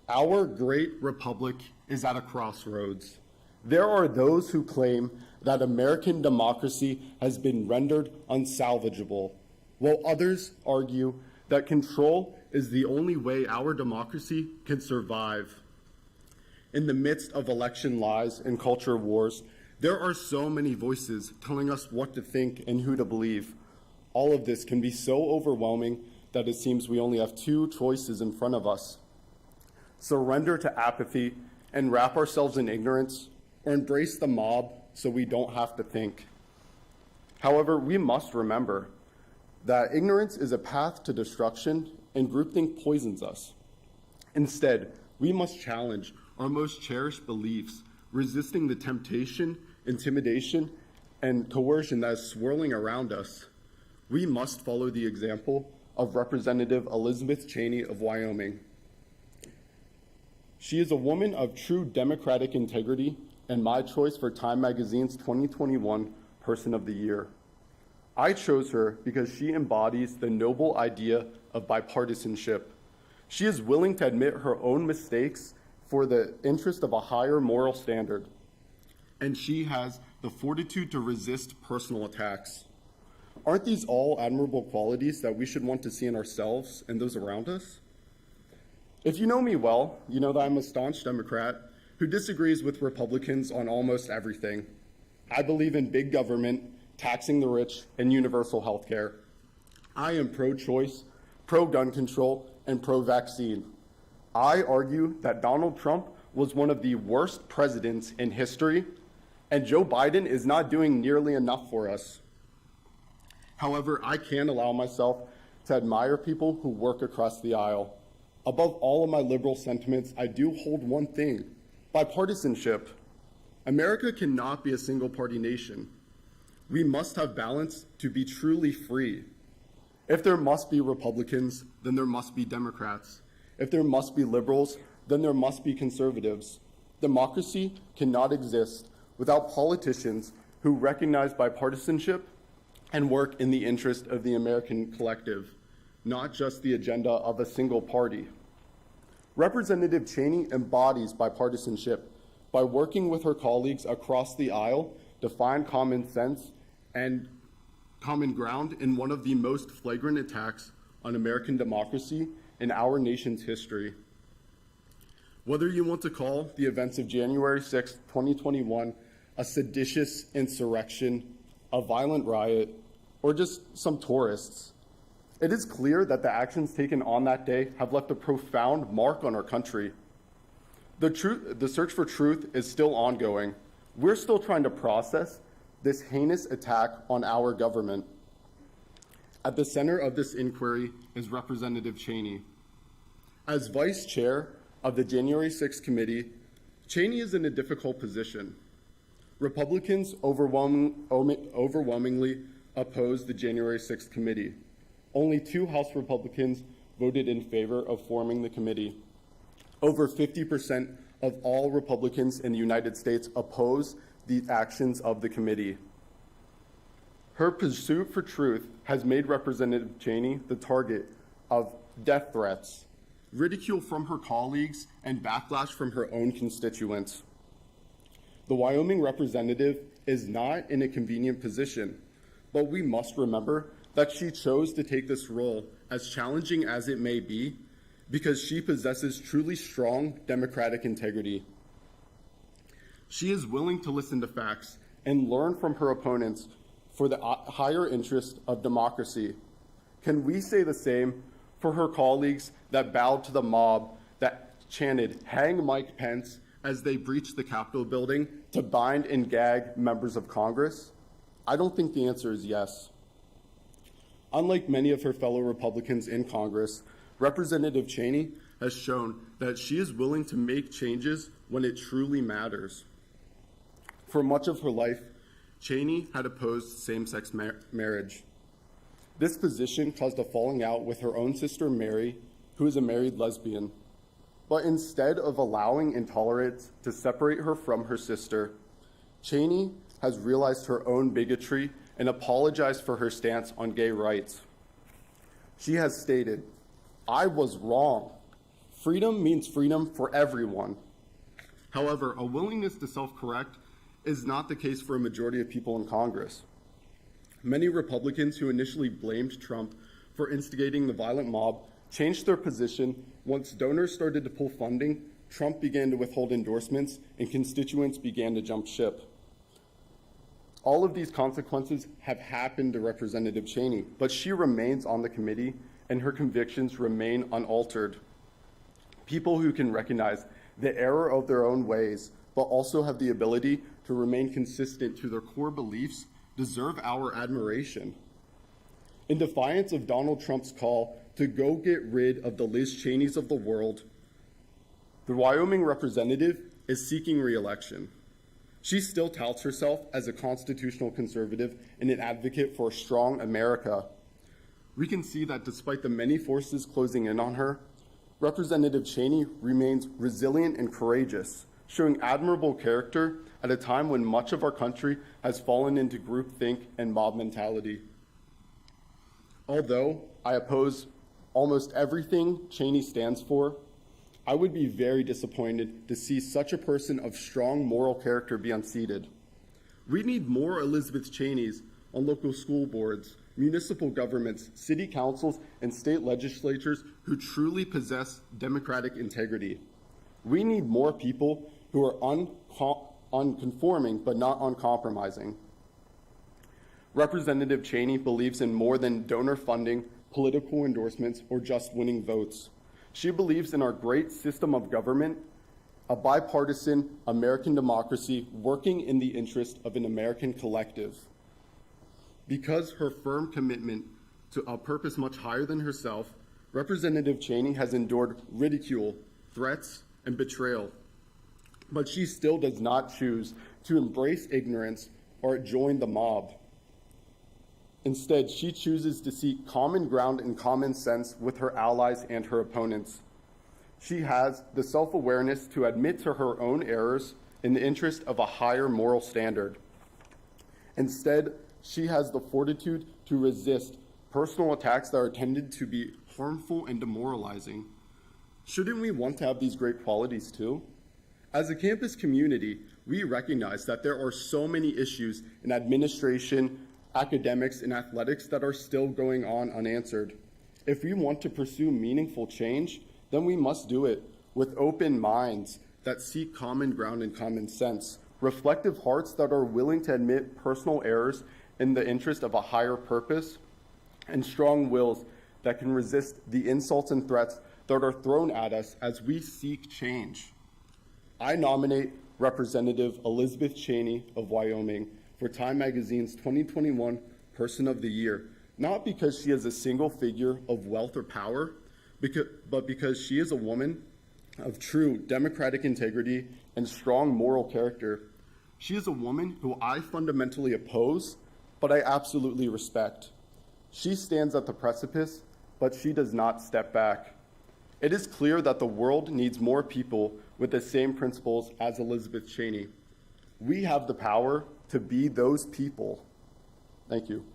Our great republic is at a crossroads. There are those who claim that American democracy has been rendered unsalvageable, while others argue that control is the only way our democracy can survive. In the midst of election lies and culture wars, there are so many voices telling us what to think and who to believe. All of this can be so overwhelming that it seems we only have two choices in front of us: surrender to apathy and wrap ourselves in ignorance, or embrace the mob so we don't have to think. However, we must remember that ignorance is a path to destruction and groupthink poisons us. Instead, we must challenge our most cherished beliefs, resisting the temptation, intimidation, and coercion that is swirling around us. We must follow the example of Representative Elizabeth Cheney of Wyoming. She is a woman of true democratic integrity and my choice for Time Magazine's 2021 Person of the Year. I chose her because she embodies the noble idea of bipartisanship. She is willing to admit her own mistakes for the interest of a higher moral standard, and she has the fortitude to resist personal attacks. Aren't these all admirable qualities that we should want to see in ourselves and those around us? If you know me well, you know that I'm a staunch Democrat who disagrees with Republicans on almost everything. I believe in big government, taxing the rich, and universal health care. I am pro-choice, pro-gun control, and pro-vaccine. I argue that Donald Trump was one of the worst presidents in history, and Joe Biden is not doing nearly enough for us. However, I can allow myself to admire people who work across the aisle. Above all of my liberal sentiments, I do hold one thing: bipartisanship. America cannot be a single-party nation. We must have balance to be truly free. If there must be Republicans, then there must be Democrats. If there must be liberals, then there must be conservatives. Democracy cannot exist without politicians who recognize bipartisanship and work in the interest of the American collective, not just the agenda of a single party. Representative Cheney embodies bipartisanship by working with her colleagues across the aisle to find common sense and common ground in one of the most flagrant attacks on American democracy in our nation's history. Whether you want to call the events of January 6, 2021 a seditious insurrection, a violent riot, or just some tourists, it is clear that the actions taken on that day have left a profound mark on our country. The search for truth is still ongoing. We're still trying to process this heinous attack on our government. At the center of this inquiry is Representative Cheney. As vice chair of the January 6th committee, Cheney is in a difficult position. Republicans overwhelmingly opposed the January 6th committee. Only 2 House Republicans voted in favor of forming the committee. Over 50% of all Republicans in the United States oppose the actions of the committee. Her pursuit for truth has made Representative Cheney the target of death threats, ridicule from her colleagues, and backlash from her own constituents. The Wyoming representative is not in a convenient position, but we must remember that she chose to take this role, as challenging as it may be, because she possesses truly strong democratic integrity. She is willing to listen to facts and learn from her opponents for the higher interest of democracy. Can we say the same for her colleagues that bowed to the mob that chanted "Hang Mike Pence" as they breached the Capitol building to bind and gag members of Congress? I don't think the answer is yes. Unlike many of her fellow Republicans in Congress, Representative Cheney has shown that she is willing to make changes when it truly matters. For much of her life, Cheney had opposed same-sex marriage. This position caused a falling out with her own sister Mary, who is a married lesbian. But instead of allowing intolerance to separate her from her sister, Cheney has realized her own bigotry and apologized for her stance on gay rights. She has stated, "I was wrong. Freedom means freedom for everyone. However, a willingness to self-correct is not the case for a majority of people in Congress. Many Republicans who initially blamed Trump for instigating the violent mob changed their position once donors started to pull funding, Trump began to withhold endorsements, and constituents began to jump ship. All of these consequences have happened to Representative Cheney, but she remains on the committee and her convictions remain unaltered. People who can recognize the error of their own ways, but also have the ability to remain consistent to their core beliefs, deserve our admiration. In defiance of Donald Trump's call to go get rid of the Liz Cheneys of the world, the Wyoming representative is seeking re-election. She still touts herself as a constitutional conservative and an advocate for a strong America. We can see that despite the many forces closing in on her, Representative Cheney remains resilient and courageous, showing admirable character at a time when much of our country has fallen into groupthink and mob mentality. Although I oppose almost everything Cheney stands for, I would be very disappointed to see such a person of strong moral character be unseated. We need more Elizabeth Cheneys on local school boards, municipal governments, city councils, and state legislatures who truly possess democratic integrity. We need more people who are unconforming but not uncompromising. Representative Cheney believes in more than donor funding, political endorsements, or just winning votes. She believes in our great system of government, a bipartisan American democracy working in the interest of an American collective. Because her firm commitment to a purpose much higher than herself, Representative Cheney has endured ridicule, threats, and betrayal. But she still does not choose to embrace ignorance or join the mob. Instead, she chooses to seek common ground and common sense with her allies and her opponents. She has the self-awareness to admit to her own errors in the interest of a higher moral standard. Instead, she has the fortitude to resist personal attacks that are intended to be harmful and demoralizing. Shouldn't we want to have these great qualities too? As a campus community, we recognize that there are so many issues in administration, academics, and athletics that are still going on unanswered. If we want to pursue meaningful change, then we must do it with open minds that seek common ground and common sense, reflective hearts that are willing to admit personal errors in the interest of a higher purpose, and strong wills that can resist the insults and threats that are thrown at us as we seek change. I nominate Representative Elizabeth Cheney of Wyoming for Time Magazine's 2021 Person of the Year, not because she is a single figure of wealth or power, but because she is a woman of true democratic integrity and strong moral character. She is a woman who I fundamentally oppose, but I absolutely respect. She stands at the precipice, but she does not step back. It is clear that the world needs more people with the same principles as Elizabeth Cheney. We have the power to be those people. Thank you.